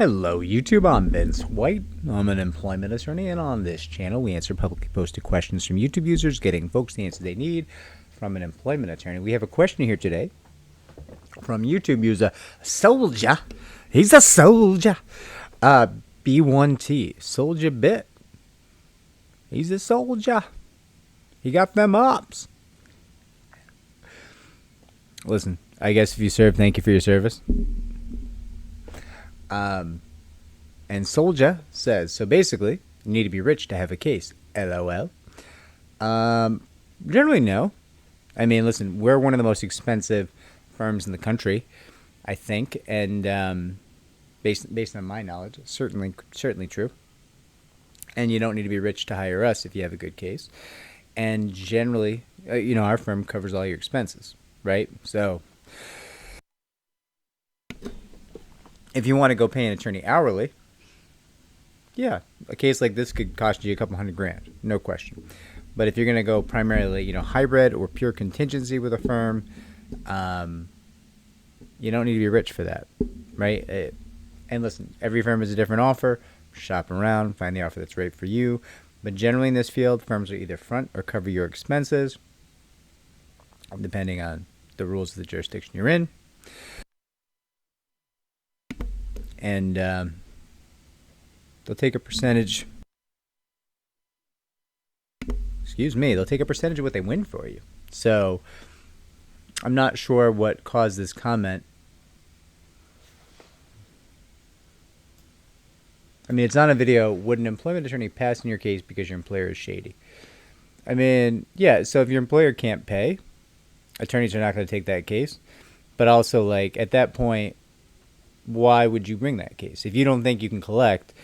Hello YouTube, I'm Vince White. I'm an employment attorney, and on this channel we answer publicly posted questions from YouTube users, getting folks the answer they need from an employment attorney. We have a question here today from YouTube user Soldier. He's a soldier. B1T. Soldier bit. He's a soldier. He got them ups. Listen, I guess if you serve, thank you for your service. And Soldier says, so basically, you need to be rich to have a case. LOL. Generally, no. I mean, listen, we're one of the most expensive firms in the country, I think, and based on my knowledge, certainly true. And you don't need to be rich to hire us if you have a good case. And generally, our firm covers all your expenses, right? So if you want to go pay an attorney hourly, yeah, a case like this could cost you a couple $100,000, no question. But if you're going to go primarily, hybrid or pure contingency with a firm, you don't need to be rich for that, right? And listen, every firm has a different offer. Shop around, find the offer that's right for you. But generally in this field, firms will either front or cover your expenses, depending on the rules of the jurisdiction you're in. And they'll take a percentage. They'll take a percentage of what they win for you. So I'm not sure what caused this comment. I mean, it's not a video. Would an employment attorney pass in your case because your employer is shady? I mean, yeah. So if your employer can't pay, attorneys are not going to take that case. But also, at that point, why would you bring that case? If you don't think you can collect,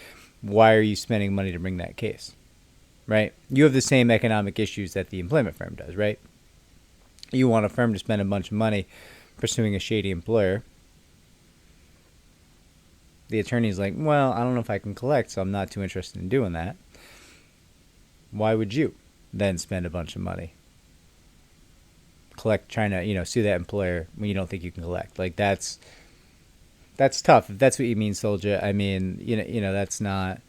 why are you spending money to bring that case? Right? You have the same economic issues that the employment firm does, right? You want a firm to spend a bunch of money pursuing a shady employer. The attorney's like, well, I don't know if I can collect, so I'm not too interested in doing that. Why would you then spend a bunch of money trying to, sue that employer when you don't think you can collect? That's tough. If that's what you mean, Soldier, I mean, that's not,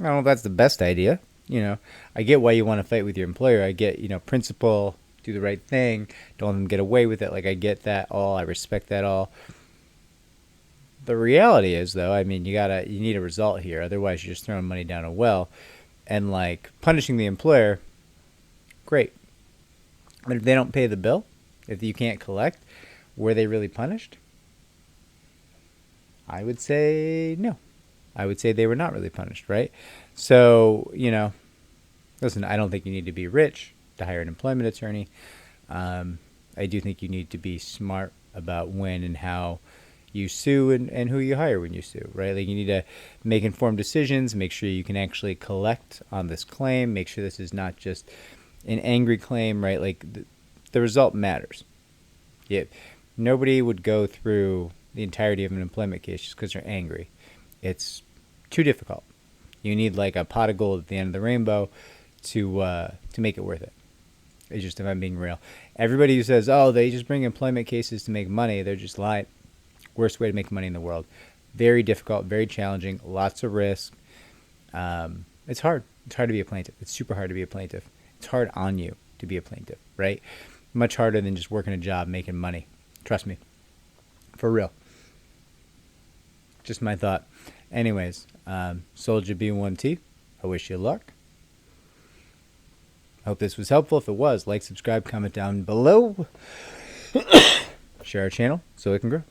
I don't know if that's the best idea. I get why you want to fight with your employer. I get, principle, do the right thing, don't let them get away with it. I get that all. I respect that all. The reality is, though, I mean, you need a result here. Otherwise, you're just throwing money down a well. And, punishing the employer, great. But if they don't pay the bill, if you can't collect, were they really punished? I would say no. I would say they were not really punished, right? So, listen, I don't think you need to be rich to hire an employment attorney. I do think you need to be smart about when and how you sue and who you hire when you sue, right? You need to make informed decisions, make sure you can actually collect on this claim, make sure this is not just an angry claim, right? The result matters. Yeah, nobody would go through the entirety of an employment case just because they're angry. It's too difficult. You need a pot of gold at the end of the rainbow to make it worth it. It's just, if I'm being real. Everybody who says, oh, they just bring employment cases to make money, they're just lying. Worst way to make money in the world. Very difficult, very challenging, lots of risk. It's hard. It's hard to be a plaintiff. It's super hard to be a plaintiff. It's hard on you to be a plaintiff, right? Much harder than just working a job, making money. Trust me. For real. Just my thought. Anyways, Soldier B1T, I wish you luck. Hope this was helpful. If it was, like, subscribe, comment down below. Share our channel so it can grow.